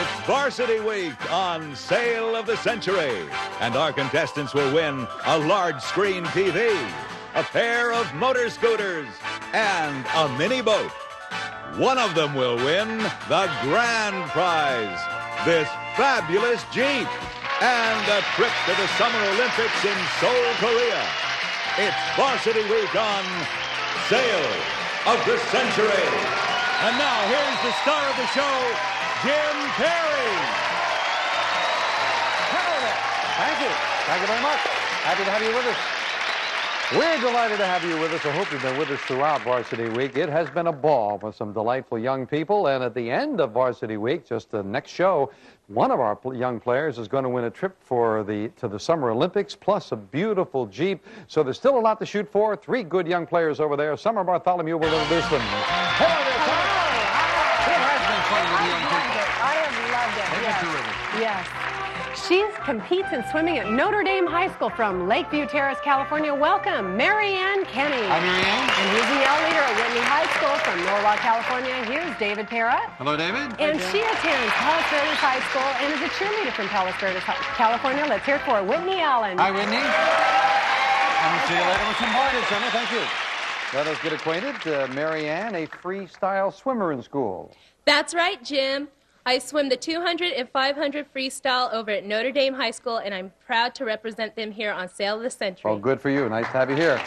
It's Varsity Week on Sale of the Century. And our contestants will win a large screen TV, a pair of motor scooters, and a mini boat. One of them will win the grand prize, this fabulous Jeep, and a trip to the Summer Olympics in Seoul, Korea. It's Varsity Week on Sale of the Century. And now here's the star of the show, Jim Perry. Hello there. Thank you. Thank you very much. Happy to have you with us. We're delighted to have you with us. I hope you've been with us throughout Varsity Week. It has been a ball with some delightful young people. And at the end of Varsity Week, just the next show, one of our young players is going to win a trip to the Summer Olympics, plus a beautiful Jeep. So there's still a lot to shoot for. Three good young players over there. Summer Bartholomew will introduce them. Hello there, Summer. It has been fun with the young people. I have loved it. They've been terrific. Yes. She competes in swimming at Notre Dame High School from Lakeview Terrace, California. Welcome, Marianne Kenny. Hi, Marianne. And he's the yell leader at Whitney High School from Norwalk, California. Here's David Pera. Hello, David. And she attends Palos Verdes High School and is a cheerleader from Palos Verdes, California. Let's hear it for Whitney Allen. Hi, Whitney. I'm see you later with some parties, Summer. Thank you. Let us get acquainted. Marianne, a freestyle swimmer in school. That's right, Jim. I swim the 200 and 500 freestyle over at Notre Dame High School, and I'm proud to represent them here on Sale of the Century. Well, good for you. Nice to have you here.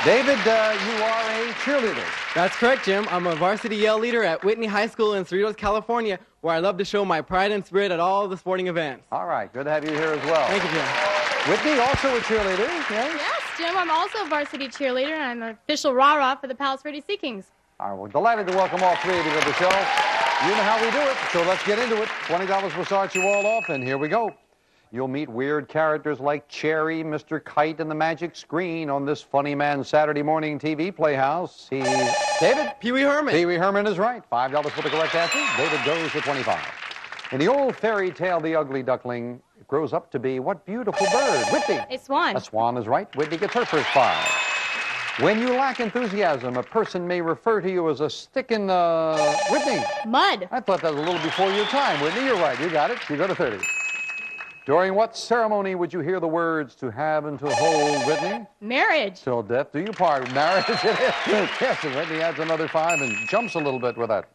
David, you are a cheerleader. That's correct, Jim. I'm a varsity yell leader at Whitney High School in Cerritos, California, where I love to show my pride and spirit at all the sporting events. All right. Good to have you here as well. Thank you, Jim. Whitney, also a cheerleader. Yes? Yes, Jim, I'm also a varsity cheerleader, and I'm the official rah-rah for the Palos Verdes Sea Kings. All right, we're delighted to welcome all three of you to the show. You know how we do it, so let's get into it. $20 will start you all off, and here we go. You'll meet weird characters like Cherry, Mr. Kite, and the Magic Screen on this Funny Man Saturday morning TV playhouse. He's David? Pee-wee Herman. Pee-wee Herman is right. $5 for the correct answer. David goes to 25. In the old fairy tale, The Ugly Duckling grows up to be what beautiful bird? Whitney? A swan. A swan is right. Whitney gets her first 5. When you lack enthusiasm, a person may refer to you as a stick in, Whitney. Mud. I thought that was a little before your time, Whitney. You're right. You got it. You go to 30. During what ceremony would you hear the words to have and to hold, Whitney? Marriage. Till death do you part. Marriage it is. Yes, and Whitney adds another 5 and jumps a little bit with that.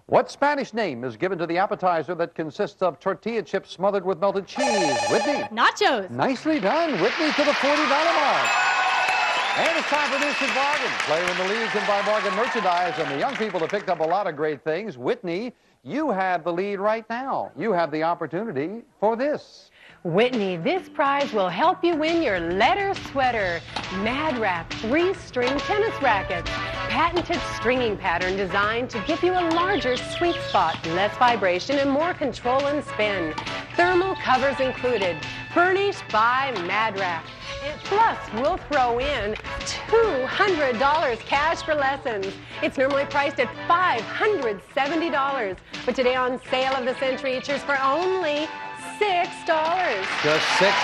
What Spanish name is given to the appetizer that consists of tortilla chips smothered with melted cheese? Whitney. Nachos. Nicely done. Whitney to the $40 mark. And it's time for News and Bargain. Player in the lead can buy bargain merchandise, and the young people have picked up a lot of great things. Whitney, you have the lead right now. You have the opportunity for this. Whitney, this prize will help you win your letter sweater. Mad Wrap 3-string tennis rackets. Patented stringing pattern designed to give you a larger sweet spot, less vibration, and more control and spin. Thermal covers included. Furnished by Mad Wrap. Plus, we'll throw in $200 cash for lessons. It's normally priced at $570, but today on Sale of the Century, it's yours for only $6. Just $6.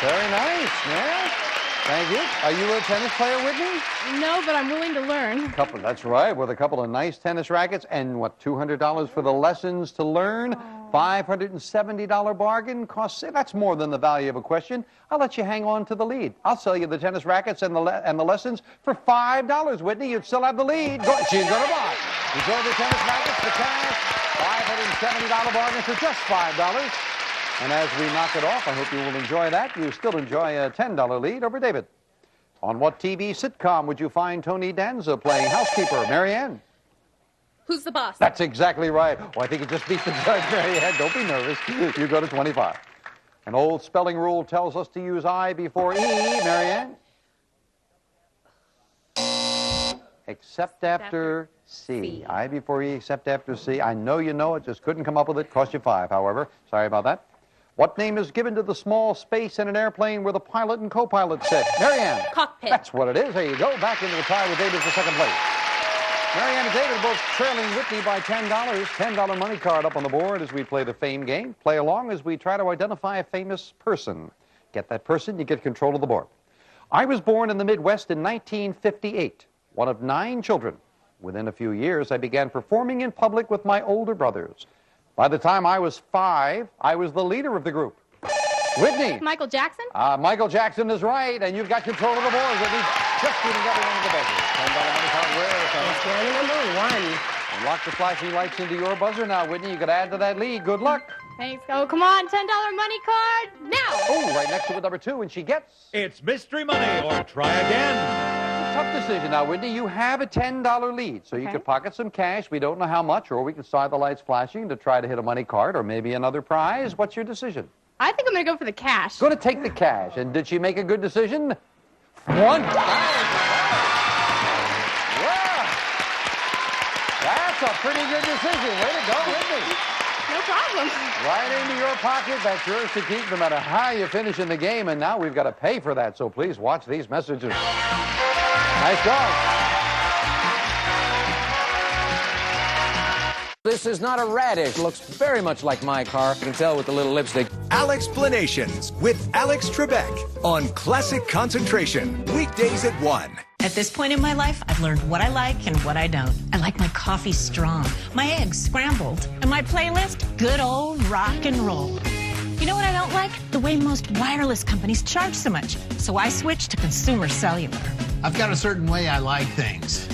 Very nice, yeah. Thank you. Are you a tennis player, Whitney? No, but I'm willing to learn. That's right, with a couple of nice tennis rackets and what, $200 for the lessons to learn? $570 bargain costs, that's more than the value of a question. I'll let you hang on to the lead. I'll sell you the tennis rackets and the lessons for $5, Whitney. You'd still have the lead. She's going to buy. Enjoy the tennis rackets, the cash, $570 bargain for just $5. And as we knock it off, I hope you will enjoy that. You still enjoy a $10 lead over David. On what TV sitcom would you find Tony Danza playing housekeeper? Marianne? Who's the boss? That's exactly right. Oh, I think you just beat the judge, Marianne. Don't be nervous. You go to 25. An old spelling rule tells us to use I before E. Marianne? Except after C. I before E, except after C. I know you know it, just couldn't come up with it. Cost you 5, however. Sorry about that. What name is given to the small space in an airplane where the pilot and co-pilot sit? Marianne? Cockpit. That's what it is. There you go. Back into the tie with David for second place. Marianne and David both trailing Whitney by $10. $10 money card up on the board as we play the fame game. Play along as we try to identify a famous person. Get that person, you get control of the board. I was born in the Midwest in 1958, one of 9 children. Within a few years, I began performing in public with my older brothers. By the time I was 5, I was the leader of the group. Whitney. Michael Jackson? Michael Jackson is right, and you've got control of the board. Whitney, just shooting every one of the buzzers. $10 money card where? Number 1. Lock the flashing lights into your buzzer now, Whitney. You got to add to that lead. Good luck. Thanks. Oh, come on. $10 money card now. Oh, right next to it, number 2, and she gets... It's mystery money, or try again. Tough decision now, Whitney. You have a $10 lead, so you could pocket some cash. We don't know how much, or we can start the lights flashing to try to hit a money card or maybe another prize. What's your decision? I think I'm going to go for the cash. Going to take the cash. And did she make a good decision? Wow. That's a pretty good decision. Way to go, Whitney. No problem. Right into your pocket. That's yours to keep no matter how you finish in the game. And now we've got to pay for that. So please watch these messages. Nice job. This is not a radish. Looks very much like my car. You can tell with the little lipstick. Alexplanations with Alex Trebek on Classic Concentration. Weekdays at 1. At this point in my life, I've learned what I like and what I don't. I like my coffee strong, my eggs scrambled, and my playlist, good old rock and roll. You know what I don't like? The way most wireless companies charge so much. So I switched to Consumer Cellular. I've got a certain way I like things.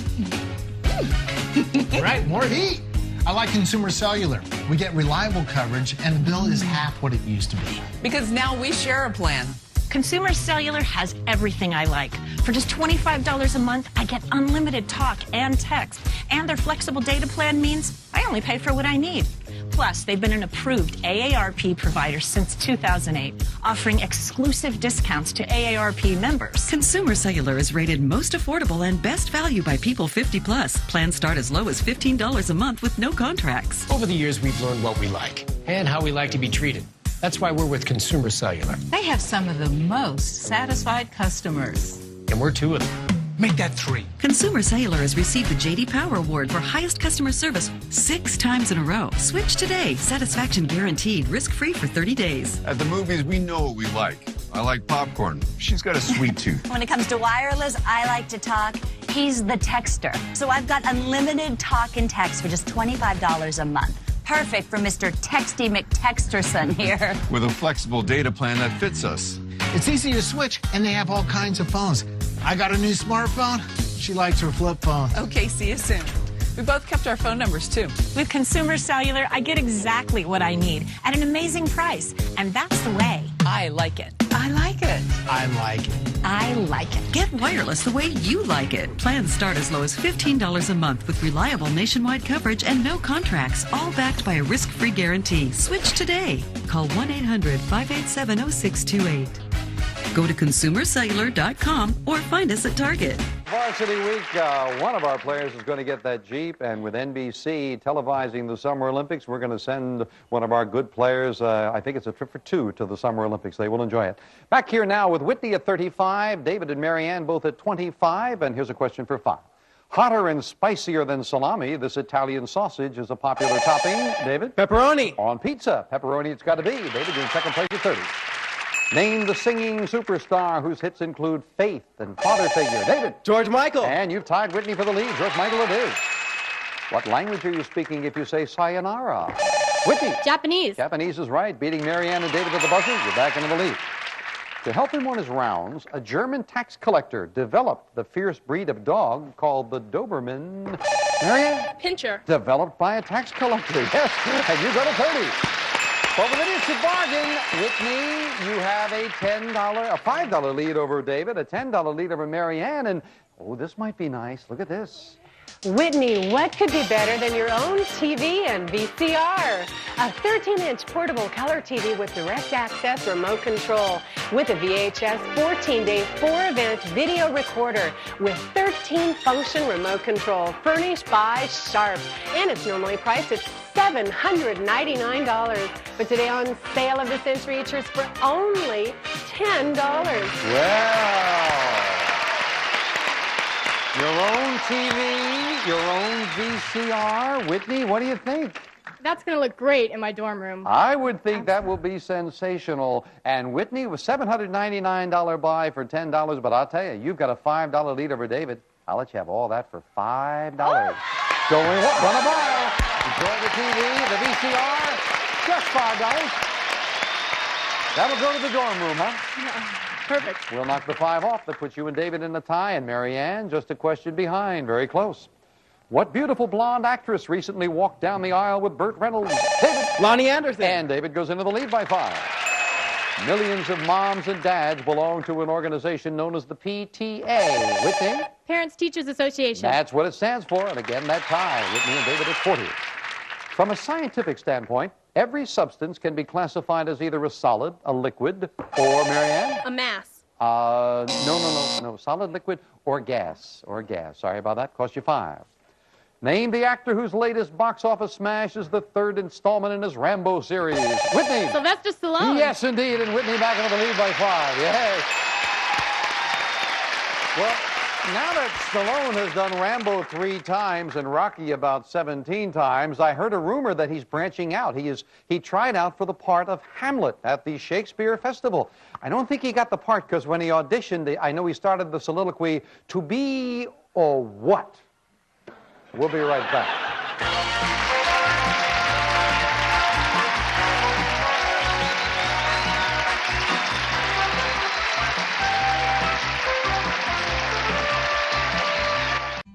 Right, more heat. I like Consumer Cellular. We get reliable coverage, and the bill is half what it used to be. Because now we share a plan. Consumer Cellular has everything I like. For just $25 a month, I get unlimited talk and text. And their flexible data plan means I only pay for what I need. Plus, they've been an approved AARP provider since 2008, offering exclusive discounts to AARP members. Consumer Cellular is rated most affordable and best value by people 50 plus. Plans start as low as $15 a month with no contracts. Over the years, we've learned what we like and how we like to be treated. That's why we're with Consumer Cellular. They have some of the most satisfied customers. And we're 2 of them. Make that 3. Consumer Cellular has received the J.D. Power Award for highest customer service 6 times in a row. Switch today. Satisfaction guaranteed. Risk-free for 30 days. At the movies, we know what we like. I like popcorn. She's got a sweet tooth. When it comes to wireless, I like to talk. He's the texter. So I've got unlimited talk and text for just $25 a month. Perfect for Mr. Texty McTexterson here. With a flexible data plan that fits us. It's easy to switch, and they have all kinds of phones. I got a new smartphone. She likes her flip phone. Okay, see you soon. We both kept our phone numbers, too. With Consumer Cellular, I get exactly what I need at an amazing price. And that's the way I like it. I like it. I like it. I like it. Get wireless the way you like it. Plans start as low as $15 a month with reliable nationwide coverage and no contracts, all backed by a risk-free guarantee. Switch today. Call 1-800-587-0628. Go to consumercellular.com or find us at Target. Varsity Week, one of our players is going to get that Jeep, and with NBC televising the Summer Olympics, we're going to send one of our good players, I think it's a trip for 2 to the Summer Olympics. They will enjoy it. Back here now with Whitney at 35, David and Marianne both at 25, and here's a question for 5. Hotter and spicier than salami, this Italian sausage is a popular topping. David? Pepperoni. On pizza. Pepperoni it's got to be. David, you're in second place at 30. Name the singing superstar whose hits include Faith and Father Figure. David. George Michael. And you've tied Whitney for the lead. George Michael it is. What language are you speaking if you say sayonara? Whitney. Japanese. Japanese is right. Beating Marianne and David at the buzzer, you're back into the lead. To help him on his rounds, a German tax collector developed the fierce breed of dog called the Doberman. Marianne? Pinscher. Developed by a tax collector, yes. And you go to 30. Well, the it's a bargain. Whitney, you have a $5 lead over David, a $10 lead over Marianne, and, oh, this might be nice. Look at this. Whitney, what could be better than your own TV and VCR? A 13-inch portable color TV with direct access remote control with a VHS 14-day 4-event video recorder with 13-function remote control furnished by Sharp. And it's normally priced at $799. But today on Sale of the Century, it's yours for only $10. Well, your own TV, your own VCR. Whitney, what do you think? That's going to look great in my dorm room. I would think that will be sensational. And Whitney was $799 buy for $10, but I'll tell you, you've got a $5 lead over David. I'll let you have all that for $5. Going run a mile. Enjoy the TV, the VCR, just $5. That'll go to the dorm room, huh? Perfect. We'll knock the 5 off. That puts you and David in a tie, and Marianne just a question behind. Very close. What beautiful blonde actress recently walked down the aisle with Burt Reynolds? David. Lonnie Anderson. And David goes into the lead by 5. Millions of moms and dads belong to an organization known as the PTA. Whitney? Parents Teachers Association. That's what it stands for. And again, that tie. Whitney and David at 40. From a scientific standpoint, every substance can be classified as either a solid, a liquid, or, Marianne? A mass. No. Solid, liquid, or gas. Sorry about that. Cost you 5. Name the actor whose latest box office smash is the 3rd installment in his Rambo series. Whitney. Sylvester Stallone. Yes, indeed. And Whitney back into the lead by 5. Yes. Well, now that Stallone has done Rambo 3 times and Rocky about 17 times, I heard a rumor that he's branching out. He tried out for the part of Hamlet at the Shakespeare Festival. I don't think he got the part because when he auditioned, I know he started the soliloquy, to be or what? We'll be right back.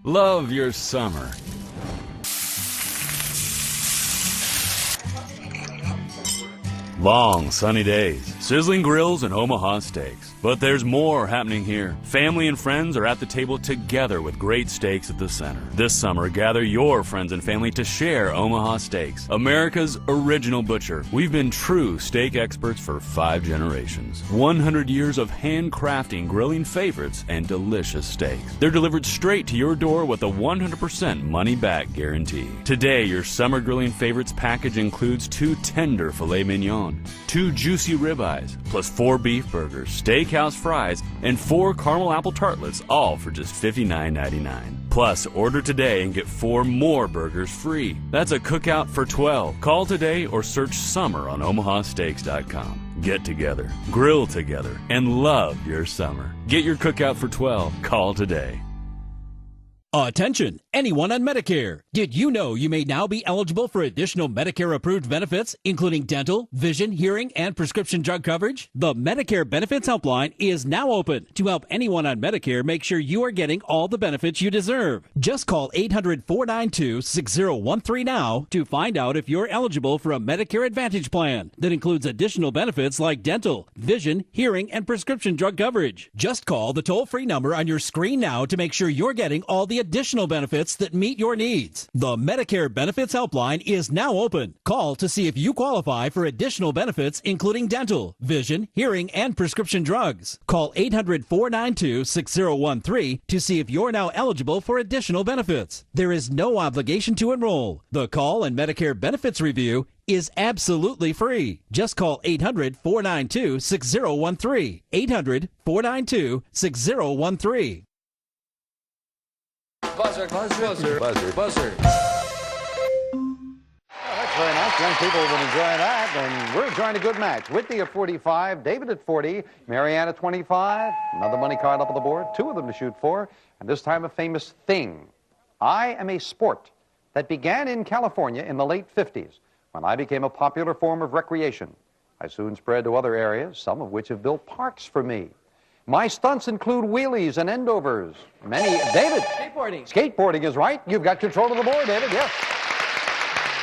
Love your summer. Long, sunny days, sizzling grills, and Omaha steaks. But there's more happening here. Family and friends are at the table together with great steaks at the center. This summer, gather your friends and family to share Omaha Steaks, America's original butcher. We've been true steak experts for 5 generations. 100 years of handcrafting, grilling favorites, and delicious steaks. They're delivered straight to your door with a 100% money-back guarantee. Today, your summer grilling favorites package includes 2 tender filet mignon, 2 juicy ribeyes, plus 4 beef burgers, steakhouse fries, and 4 caramel apple tartlets, all for just $59.99. Plus, order today and get 4 more burgers free. That's a cookout for 12. Call today or search summer on omahasteaks.com. Get together, grill together, and love your summer. Get your cookout for 12. Call today. Attention, anyone on Medicare. Did you know you may now be eligible for additional Medicare-approved benefits, including dental, vision, hearing, and prescription drug coverage? The Medicare Benefits Helpline is now open to help anyone on Medicare make sure you are getting all the benefits you deserve. Just call 800-492-6013 now to find out if you're eligible for a Medicare Advantage plan that includes additional benefits like dental, vision, hearing, and prescription drug coverage. Just call the toll-free number on your screen now to make sure you're getting all the additional benefits that meet your needs. The Medicare Benefits Helpline is now open. Call to see if you qualify for additional benefits, including dental, vision, hearing, and prescription drugs. Call 800-492-6013 to see if you're now eligible for additional benefits. There is no obligation to enroll. The call and Medicare benefits review is absolutely free. Just call 800-492-6013. 800-492-6013. Buzzer, buzzer, buzzer, buzzer, buzzer. That's very nice. Young people will enjoy that. And we're enjoying a good match. Whitney at 45, David at 40, Marianne at 25. Another money card up on the board. 2 of them to shoot for. And this time a famous thing. I am a sport that began in California in the late 50s when I became a popular form of recreation. I soon spread to other areas, some of which have built parks for me. My stunts include wheelies and endovers. David. Skateboarding. Skateboarding is right. You've got control of the board, David, yes.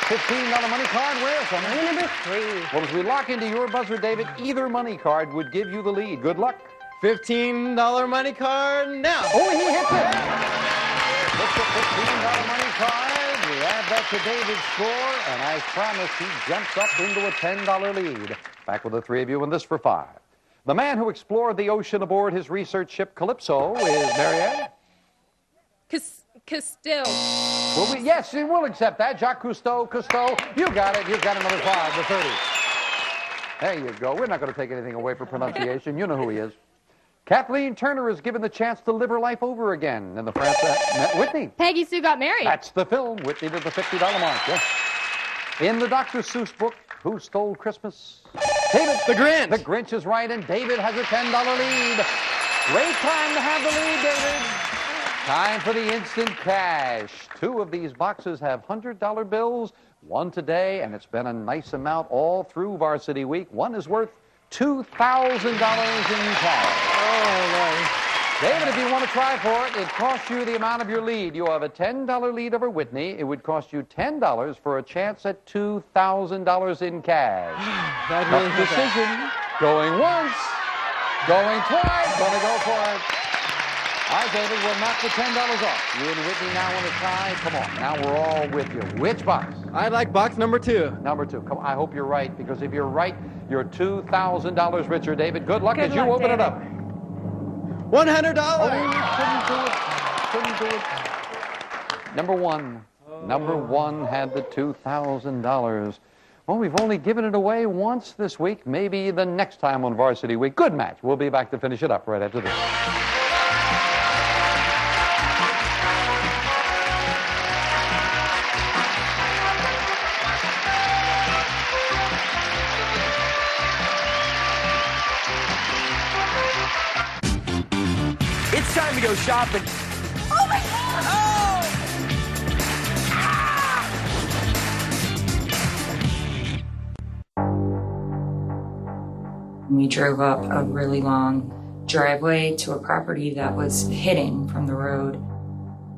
$15 money card, where? Money number 3. Well, as we lock into your buzzer, David, either money card would give you the lead. Good luck. $15 money card now. Oh, he hits it. Hits the $15 money card. We add that to David's score, and I promise he jumps up into a $10 lead. Back with the 3 of you in this for 5. The man who explored the ocean aboard his research ship Calypso is Marianne? Cousteau. Well, yes, we'll accept that. Jacques Cousteau. You got it. You've got another 5, the 30. There you go. We're not going to take anything away for pronunciation. You know who he is. Kathleen Turner is given the chance to live her life over again in the France. Whitney. Peggy Sue Got Married. That's the film. Whitney did the $50 mark. Yes. In the Dr. Seuss book, Who Stole Christmas? David. The Grinch. The Grinch is right, and David has a $10 lead. Great time to have the lead, David. Time for the instant cash. 2 of these boxes have $100 bills. 1 today, and it's been a nice amount all through Varsity Week. 1 is worth $2,000 in cash. Oh, David, if you want to try for it, it costs you the amount of your lead. You have a $10 lead over Whitney. It would cost you $10 for a chance at $2,000 in cash. That really Tough decision. Going once, going twice. Gonna go for it. All right, David, we'll knock the $10 off. You and Whitney now want to try. Come on, now we're all with you. Which box? I like box number 2. Number 2. Come on, I hope you're right, because if you're right, you're $2,000 richer, David. Good luck as you open it up. $100. Oh, couldn't do it. Number 1. Number 1 had the $2,000. Well, we've only given it away once this week. Maybe the next time on Varsity Week. Good match. We'll be back to finish it up right after this. It's time to go shopping. Oh my God! We drove up a really long driveway to a property that was hidden from the road.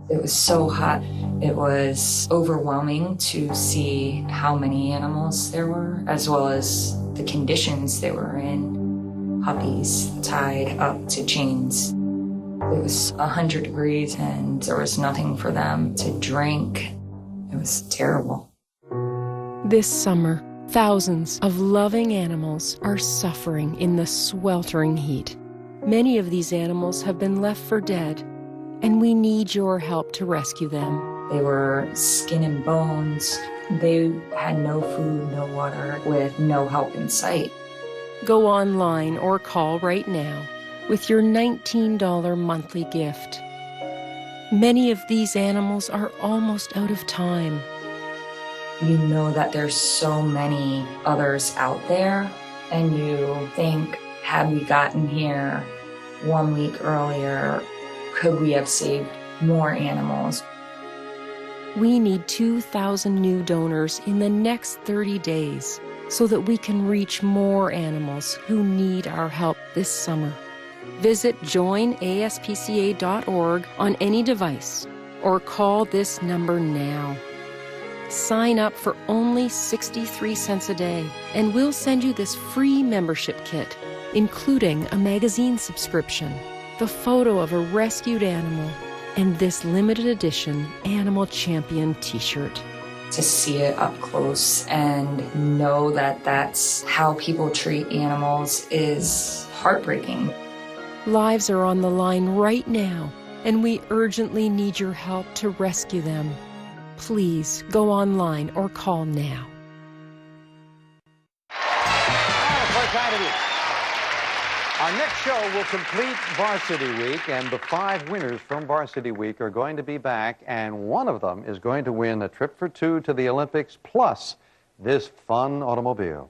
It was so hot. It was overwhelming to see how many animals there were, as well as the conditions they were in. Puppies tied up to chains. It was 100 degrees and there was nothing for them to drink. It was terrible. This summer, thousands of loving animals are suffering in the sweltering heat. Many of these animals have been left for dead, and we need your help to rescue them. They were skin and bones. They had no food, no water, with no help in sight. Go online or call right now with your $19 monthly gift. Many of these animals are almost out of time. You know that there's so many others out there, and you think, had we gotten here 1 week earlier, could we have saved more animals? We need 2,000 new donors in the next 30 days so that we can reach more animals who need our help this summer. Visit joinaspca.org on any device or call this number now. Sign up for only 63 cents a day, and we'll send you this free membership kit, including a magazine subscription, the photo of a rescued animal, and this limited edition Animal Champion t-shirt. To see it up close and know that that's how people treat animals is heartbreaking. Lives are on the line right now, and we urgently need your help to rescue them. Please go online or call now. Our next show will complete Varsity Week, and the 5 winners from Varsity Week are going to be back, and one of them is going to win a trip for 2 to the Olympics, plus this fun automobile.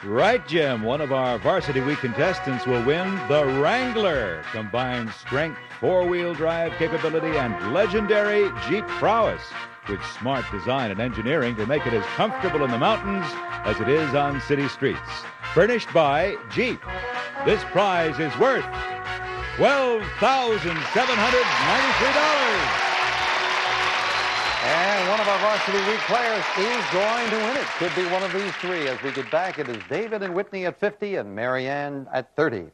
Right, Jim. One of our Varsity Week contestants will win the Wrangler. Combines strength, 4-wheel drive capability, and legendary Jeep prowess, with smart design and engineering to make it as comfortable in the mountains as it is on city streets. Furnished by Jeep. This prize is worth $12,793. And one of our Varsity Week players is going to win it. Could be one of these 3. As we get back, it is David and Whitney at 50 and Marianne at 30.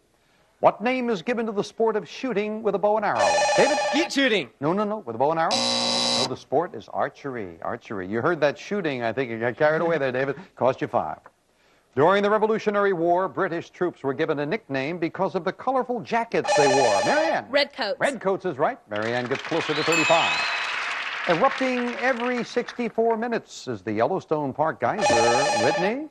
What name is given to the sport of shooting with a bow and arrow? David? Skeet shooting. No. With a bow and arrow? No, the sport is archery. Archery. You heard that shooting. I think you got carried away there, David. Cost you 5. During the Revolutionary War, British troops were given a nickname because of the colorful jackets they wore. Marianne? Redcoats. Redcoats is right. Marianne gets closer to 35. Erupting every 64 minutes is the Yellowstone Park geyser. Whitney?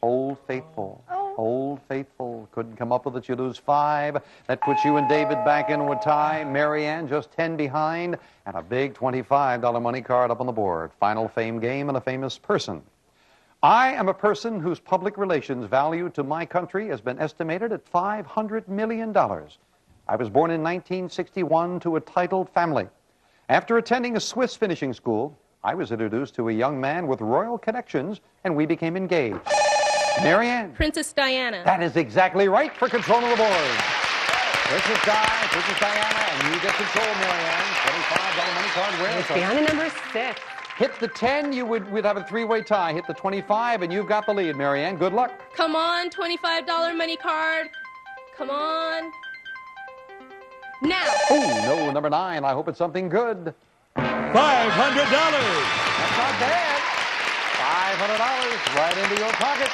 Old Faithful. Old Faithful. Couldn't come up with it. You lose 5. That puts you and David back in a tie. Marianne just 10 behind. And a big $25 money card up on the board. Final fame game and a famous person. I am a person whose public relations value to my country has been estimated at $500 million. I was born in 1961 to a titled family. After attending a Swiss finishing school, I was introduced to a young man with royal connections, and we became engaged. Marianne. Princess Diana. That is exactly right for control of the board. Princess Diana, and you get control, Marianne. $25 money card wins. It's down to number 6. Hit the 10, we'd have a three-way tie. Hit the 25, and you've got the lead, Marianne. Good luck. Come on, $25 money card. Come on. Now. Oh, no, number 9. I hope it's something good. $500. That's not bad. $500 right into your pocket.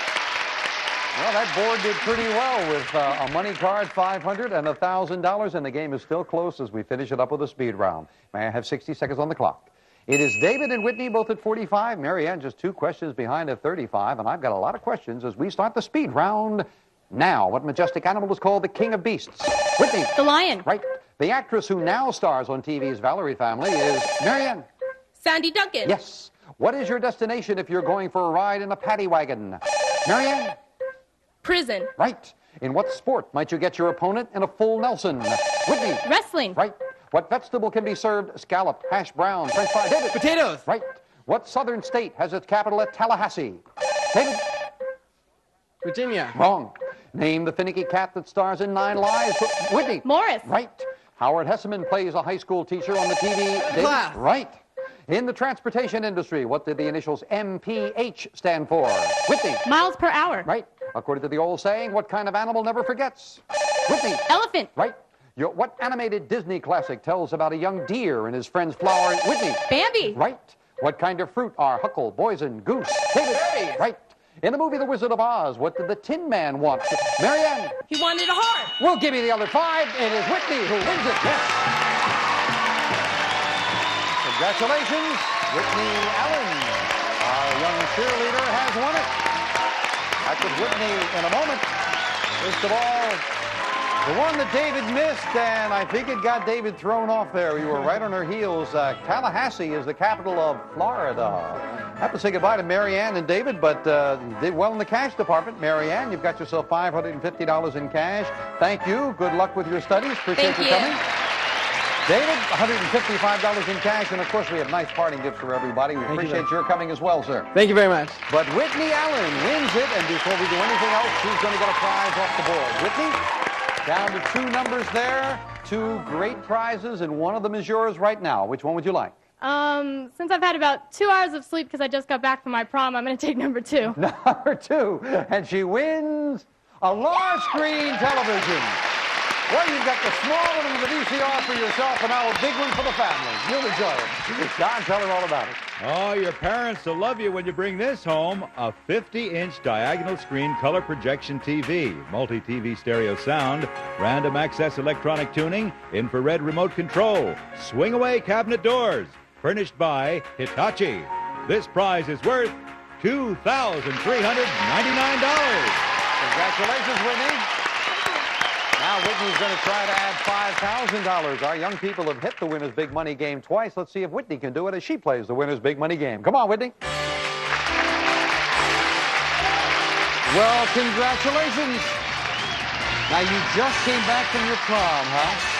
Well, that board did pretty well with a money card, $500 and $1,000, and the game is still close as we finish it up with a speed round. May I have 60 seconds on the clock? It is David and Whitney both at 45. Marianne just 2 questions behind at 35, and I've got a lot of questions as we start the speed round now. What majestic animal is called the king of beasts? Whitney. The lion. Right. The actress who now stars on TV's Valerie Family is Marianne. Sandy Duncan. Yes. What is your destination if you're going for a ride in a paddy wagon? Marianne. Prison. Right. In what sport might you get your opponent in a full Nelson? Whitney. Wrestling. Right. What vegetable can be served scalloped, hash brown, French fry? David. Potatoes. Right. What southern state has its capital at Tallahassee? David. Virginia. Wrong. Name the finicky cat that stars in 9 Lives. Whitney. Morris. Right. Howard Hesseman plays a high school teacher on the TV. David. Class. Right. In the transportation industry, what did the initials MPH stand for? Whitney. Miles per hour. Right. According to the old saying, what kind of animal never forgets? Whitney. Elephant. Right. What animated Disney classic tells about a young deer and his friends flower? Whitney. Bambi. Right. What kind of fruit are huckle, boysen, goose? David. Right. In the movie The Wizard of Oz, what did the Tin Man want? Marianne. He wanted a heart. We'll give you the other 5. It is Whitney who wins it. Yes. Congratulations, Whitney Allen. Our young cheerleader has won it. Back with Whitney in a moment. First of all, the one that David missed, and I think it got David thrown off there. You were right on her heels. Tallahassee is the capital of Florida. I have to say goodbye to Marianne and David, but did well in the cash department. Marianne, you've got yourself $550 in cash. Thank you. Good luck with your studies. Appreciate you coming. David, $155 in cash, and of course we have nice parting gifts for everybody. We appreciate your coming as well, sir. Thank you very much. But Whitney Allen wins it, and before we do anything else, she's going to get a prize off the board. Whitney, down to 2 numbers there, 2 great prizes, and one of them is yours right now. Which one would you like? Since I've had about 2 hours of sleep because I just got back from my prom, I'm going to take number 2. Number 2, and she wins a large screen television. Well, you've got the small one in the VCR for yourself, and now a big one for the family. You'll enjoy it. John, tell her all about it. Oh, your parents will love you when you bring this home. A 50-inch diagonal screen color projection TV, multi-TV stereo sound, random access electronic tuning, infrared remote control, swing-away cabinet doors, furnished by Hitachi. This prize is worth $2,399. Congratulations, Whitney. Now Whitney's going to try to add $5,000. Our young people have hit the Winner's Big Money game twice. Let's see if Whitney can do it as she plays the Winner's Big Money game. Come on, Whitney. Well, congratulations. Now, you just came back from your prom, huh?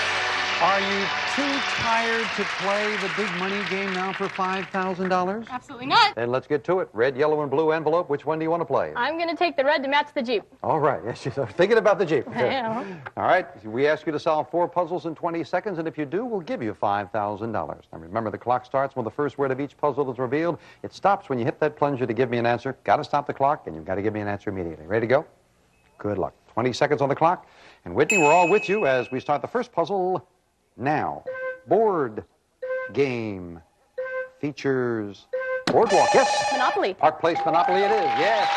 Are you too tired to play the big money game now for $5,000? Absolutely not. Then let's get to it. Red, yellow, and blue envelope. Which one do you want to play? I'm going to take the red to match the Jeep. All right. Yes, you're thinking about the Jeep. I am. All right. We ask you to solve 4 puzzles in 20 seconds, and if you do, we'll give you $5,000. Now, remember, the clock starts when the first word of each puzzle is revealed. It stops when you hit that plunger to give me an answer. Got to stop the clock, and you've got to give me an answer immediately. Ready to go? Good luck. 20 seconds on the clock. And Whitney, we're all with you as we start the first puzzle now. Board game features boardwalk. Yes. Monopoly. Park Place Monopoly it is. Yes.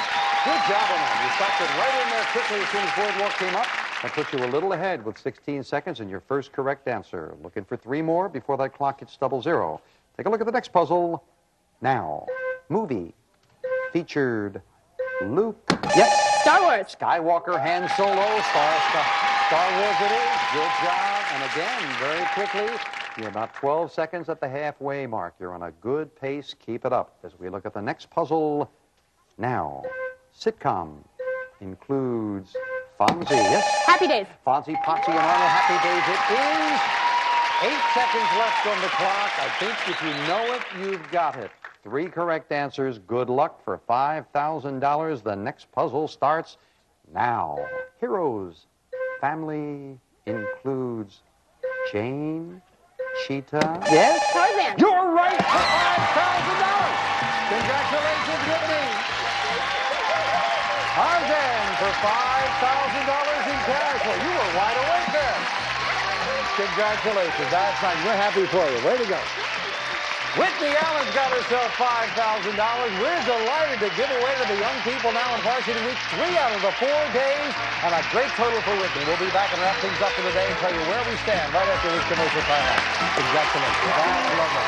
Good job on that. You stopped it right in there quickly as soon as boardwalk came up. That puts you a little ahead with 16 seconds and your first correct answer. Looking for 3 more before that clock hits 00. Take a look at the next puzzle now. Movie featured Luke. Yes. Star Wars. Skywalker, Han Solo, Star Wars it is. Good job. And again, very quickly, you're about 12 seconds at the halfway mark. You're on a good pace. Keep it up as we look at the next puzzle Now, sitcom includes Fonzie. Yes? Happy Days. Fonzie, Potsy, and Arnold. Happy Days. It is 8 seconds left on the clock. I think if you know it, you've got it. 3 correct answers. Good luck for $5,000. The next puzzle starts now. Heroes family includes Jane, Cheetah. Yes? Tarzan. You're right for $5,000. Congratulations, Whitney. Tarzan for $5,000 in cash. Well, you were wide awake there. Congratulations. That's fine. We're happy for you. Way to go. Whitney Allen's got herself $5,000. We're delighted to give away to the young people now in Varsity Week 3 out of the 4 days, and a great total for Whitney. We'll be back and wrap things up for the day and tell you where we stand right after this commercial time out. Congratulations. That's lovely.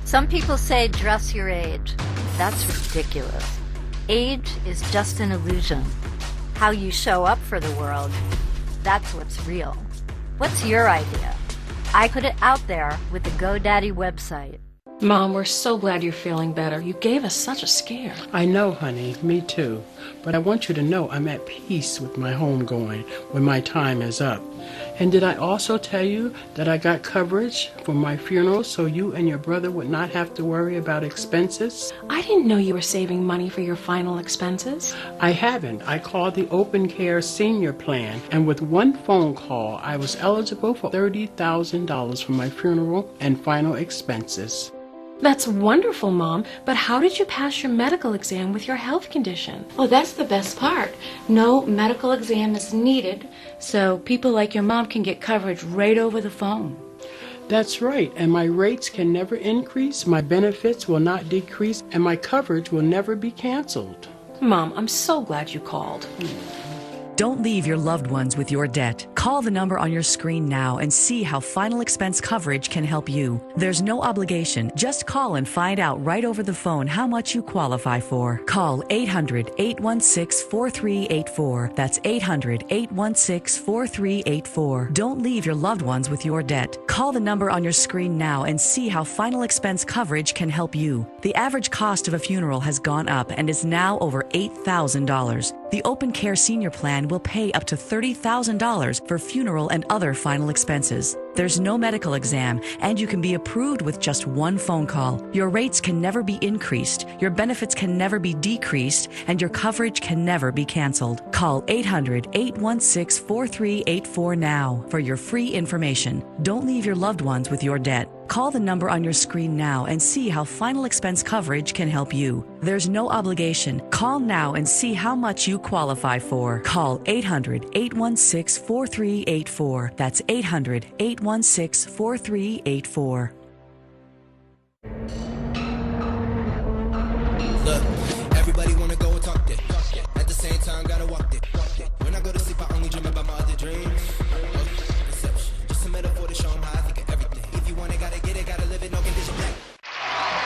Some people say dress your age. That's ridiculous. Age is just an illusion. How you show up for the world, that's what's real. What's your idea? I put it out there with the GoDaddy website. Mom, we're so glad you're feeling better. You gave us such a scare. I know, honey. Me too. But I want you to know I'm at peace with my homegoing when my time is up. And did I also tell you that I got coverage for my funeral so you and your brother would not have to worry about expenses? I didn't know you were saving money for your final expenses. I haven't. I called the Open Care Senior Plan, and with one phone call, I was eligible for $30,000 for my funeral and final expenses. That's wonderful, Mom, but how did you pass your medical exam with your health condition? Well, that's the best part. No medical exam is needed, so people like your mom can get coverage right over the phone. That's right, and my rates can never increase, my benefits will not decrease, and my coverage will never be canceled. Mom, I'm so glad you called. Don't leave your loved ones with your debt. Call the number on your screen now and see how final expense coverage can help you. There's no obligation. Just call and find out right over the phone how much you qualify for. Call 800-816-4384. That's 800-816-4384. Don't leave your loved ones with your debt. Call the number on your screen now and see how final expense coverage can help you. The average cost of a funeral has gone up and is now over $8,000. The Open Care Senior Plan will pay up to $30,000 for funeral and other final expenses. There's no medical exam, and you can be approved with just one phone call. Your rates can never be increased, your benefits can never be decreased, and your coverage can never be canceled. Call 800-816-4384 now for your free information. Don't leave your loved ones with your debt. Call the number on your screen now and see how final expense coverage can help you. There's no obligation. Call now and see how much you qualify for. Call 800-816-4384. That's 800-816-4384. Look, everybody wanna go and talk it. At the same time, gotta walk it. When I go to sleep, I only dream about my other dreams. Deception, just a metaphor to show them how I think of everything. If you want it, gotta get it, gotta live it, no condition.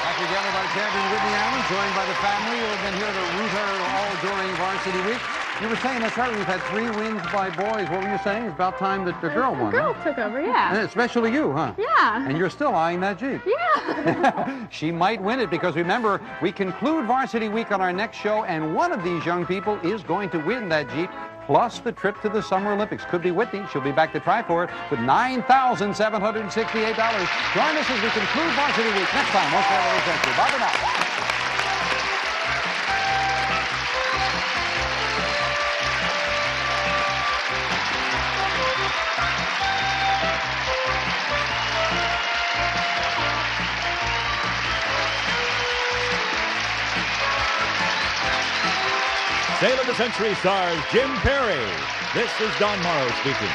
Back together by champion Whitney Allen, joined by the family who have been here to root her all during Varsity Week. You were saying, that's right, we've had 3 wins by boys. What were you saying? It's about time that the girl won. The girl took over, yeah. And especially you, huh? Yeah. And you're still eyeing that Jeep. Yeah. She might win it because, remember, we conclude Varsity Week on our next show, and one of these young people is going to win that Jeep, plus the trip to the Summer Olympics. Could be Whitney. She'll be back to try for it with $9,768. Join us as we conclude Varsity Week next time on Sale of the Century. Bye for now. Sale of the Century stars Jim Perry. This is Don Morrow speaking.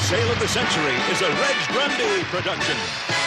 Sale of the Century is a Reg Grundy production.